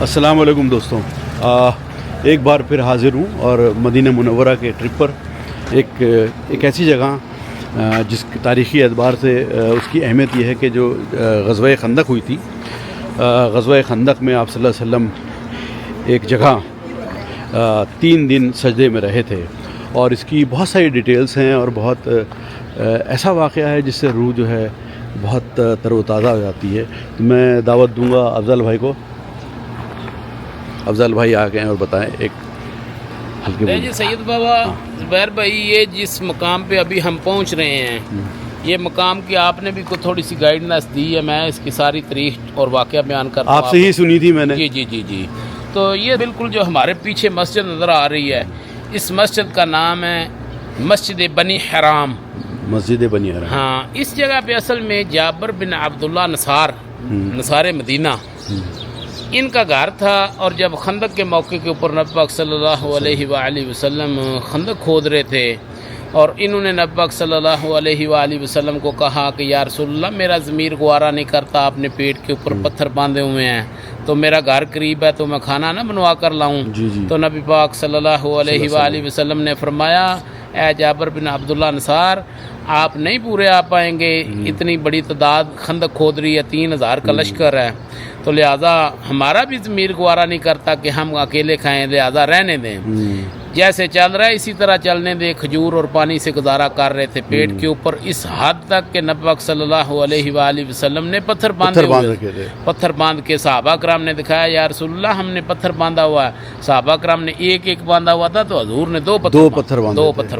السلام علیکم دوستوں، ایک بار پھر حاضر ہوں اور مدینہ منورہ کے ٹرپ پر ایک ایسی جگہ جس تاریخی اعتبار سے اس کی اہمیت یہ ہے کہ جو غزوہ خندق ہوئی تھی، غزوہ خندق میں آپ صلی اللہ علیہ وسلم ایک جگہ 3 دن سجدے میں رہے تھے، اور اس کی بہت ساری ڈیٹیلز ہیں اور بہت ایسا واقعہ ہے جس سے روح جو ہے بہت تر و تازہ ہو جاتی ہے۔ تو میں دعوت دوں گا افضل بھائی کو۔ افضل بھائی آ گئے ہیں اور بتائیں ایک ہلکے جی سید بابا زبیر بھائی، یہ جس مقام پہ ابھی ہم پہنچ رہے ہیں، یہ مقام کی آپ نے بھی کوئی تھوڑی سی گائیڈنس دی ہے، میں اس کی ساری تاریخ اور واقعہ بیان کرتا ہوں۔ آپ سے ہی سنی تھی میں نے۔ جی تو یہ بالکل جو ہمارے پیچھے مسجد نظر آ رہی ہے، اس مسجد کا نام ہے مسجد بنی حرام۔ مسجد بنی حرام، ہاں، اس جگہ پہ اصل میں جابر بن عبداللہ نصار مدینہ ان کا گھر تھا، اور جب خندق کے موقع کے اوپر نبی پاک صلی اللہ علیہ وآلہ وسلم خندق کھود رہے تھے، اور انہوں نے نبی پاک صلی اللہ علیہ وآلہ وسلم کو کہا کہ یا رسول اللہ، میرا ضمیر گوارا نہیں کرتا، آپ نے پیٹ کے اوپر پتھر باندھے ہوئے ہیں، تو میرا گھر قریب ہے، تو میں کھانا نہ بنوا کر لاؤں۔ تو نبی پاک صلی اللہ علیہ وآلہ وسلم نے فرمایا، اے جابر بن عبداللہ نصار، آپ نہیں پورے آ پائیں گے، اتنی بڑی تعداد خندق کھود رہی ہے، 3000 کا لشکر ہے، تو لہٰذا ہمارا بھی ضمیر گوارا نہیں کرتا کہ ہم اکیلے کھائیں، لہٰذا رہنے دیں، جیسے چل رہا ہے اسی طرح چلنے دیں۔ کھجور اور پانی سے گزارا کر رہے تھے پیٹ کے اوپر، اس حد تک کہ نبی پاک صلی اللہ علیہ وآلہ وسلم نے پتھر باندھ کے صحابہ کرام نے دکھایا، یا رسول اللہ، ہم نے پتھر باندھا ہوا ہے۔ صحابہ کرام نے ایک باندھا ہوا تھا، تو حضور نے دو پتھر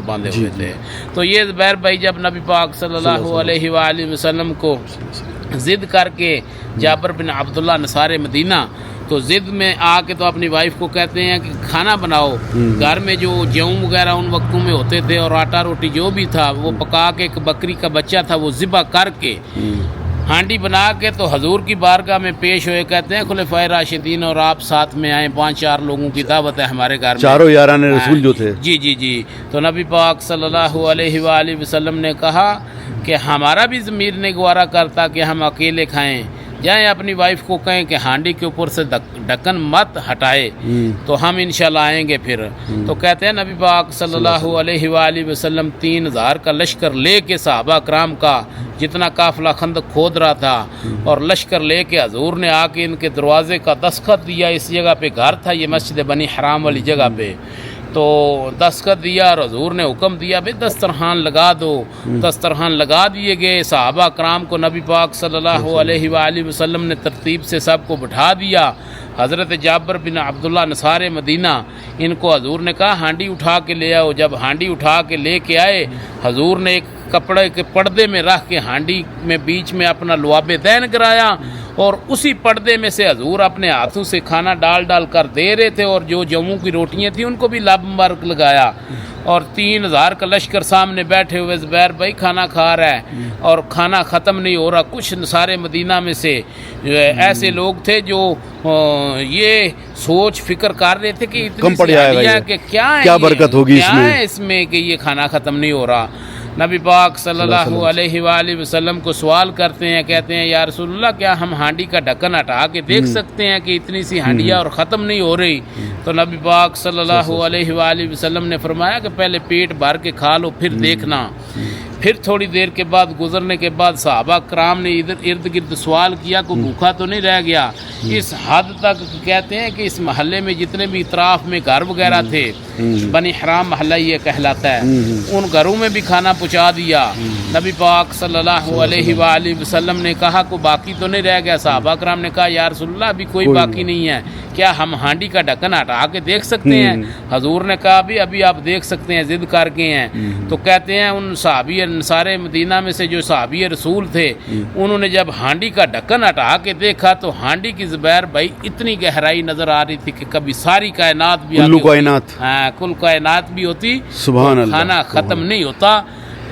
باندھے ہوئے تھے۔ تو یہ زبیر بھائی جب نبی پاک صلی اللہ علیہ وآلہ وسلم کو ضد کر کے جابر بن عبداللہ نصار مدینہ، تو ضد میں آ کے تو اپنی وائف کو کہتے ہیں کہ کھانا بناؤ۔ گھر میں جو جوں وغیرہ ان وقتوں میں ہوتے تھے، اور آٹا روٹی جو بھی تھا وہ پکا کے، ایک بکری کا بچہ تھا وہ ذبح کر کے ہانڈی بنا کے تو حضور کی بارگاہ میں پیش ہوئے، کہتے ہیں خلفائے راشدین اور آپ ساتھ میں آئیں، 5-4 لوگوں کی دعوت ہے ہمارے گھر میں، چاروں یاران رسول جو تھے۔ جی تو نبی پاک صلی اللہ علیہ وآلہ وسلم نے کہا کہ ہمارا بھی ضمیر نہیں گوارا کرتا کہ ہم اکیلے کھائیں، جائیں اپنی وائف کو کہیں کہ ہانڈی کے اوپر سے ڈھکن مت ہٹائے، تو ہم انشاءاللہ آئیں گے پھر۔ تو کہتے ہیں نبی پاک صلی اللہ علیہ وآلہ وسلم 3000 کا لشکر لے کے، صحابہ کرام کا جتنا قافلہ خندق کھود رہا تھا، اور لشکر لے کے حضور نے آ کے ان کے دروازے کا دستخط دیا۔ اس جگہ پہ گھر تھا، یہ مسجد بنی حرام والی جگہ پہ، تو دستخط دیا اور حضور نے حکم دیا بھئی دسترخوان لگا دو۔ دسترخوان لگا دیے گئے، صحابہ کرام کو نبی پاک صلی اللہ علیہ وآلہ وسلم نے ترتیب سے سب کو بٹھا دیا۔ حضرت جابر بن عبداللہ نصار مدینہ، ان کو حضور نے کہا ہانڈی اٹھا کے لے آؤ۔ جب ہانڈی اٹھا کے لے کے آئے، حضور نے ایک کپڑے کے پردے میں رکھ کے ہانڈی میں بیچ میں اپنا لعاب دین کرایا، اور اسی پردے میں سے حضور اپنے ہاتھوں سے کھانا ڈال کر دے رہے تھے، اور جو جموں کی روٹیاں تھیں ان کو بھی لب مبارک لگایا، اور 3000 کا لشکر سامنے بیٹھے ہوئے زبیر بھائی کھانا کھا رہا ہے، اور کھانا ختم نہیں ہو رہا۔ کچھ نصارے مدینہ میں سے ایسے لوگ تھے جو یہ سوچ فکر کر رہے تھے کہ اتنی سی ہڈیاں کہ کیا برکت ہوگی اس میں کہ یہ کھانا ختم نہیں ہو رہا۔ نبی پاک صلی اللہ علیہ وآلہ وسلم کو سوال کرتے ہیں، کہتے ہیں یا رسول اللہ، کیا ہم ہانڈی کا ڈھکن ہٹا کے دیکھ سکتے ہیں کہ اتنی سی ہانڈیاں اور ختم نہیں ہو رہی؟ تو نبی پاک صلی اللہ علیہ وآلہ وسلم نے فرمایا کہ پہلے پیٹ بھر کے کھا لو، پھر دیکھنا۔ پھر تھوڑی دیر کے بعد، گزرنے کے بعد، صحابہ کرام نے ادھر ارد گرد سوال کیا کوئی بھوکا تو نہیں رہ گیا؟ اس حد تک کہتے ہیں کہ اس محلے میں جتنے بھی اطراف میں گھر وغیرہ تھے، بنی حرام محلہ یہ کہلاتا ہے، ان گھروں میں بھی کھانا پہنچا دیا۔ نبی پاک صلی اللہ علیہ وآلہ وسلم نے کہا کوئی باقی تو نہیں رہ گیا؟ صحابہ کرام نے کہا یا رسول اللہ، ابھی کوئی باقی نہیں ہے، کیا ہم ہانڈی کا ڈھکن ہٹا کے دیکھ سکتے ہیں؟ حضور نے کہا ابھی آپ دیکھ سکتے ہیں، ضد کر کے ہیں۔ تو کہتے ہیں ان صحابی انصار مدینہ میں سے جو صحابی رسول تھے، انہوں نے جب ہانڈی کا ڈھکن ہٹا کے دیکھا تو ہانڈی کی زبیر بھائی اتنی گہرائی نظر آ رہی تھی کہ کبھی ساری کائنات بھی کل کائنات بھی ہوتی، سبحان اللہ، کھانا ختم نہیں ہوتا۔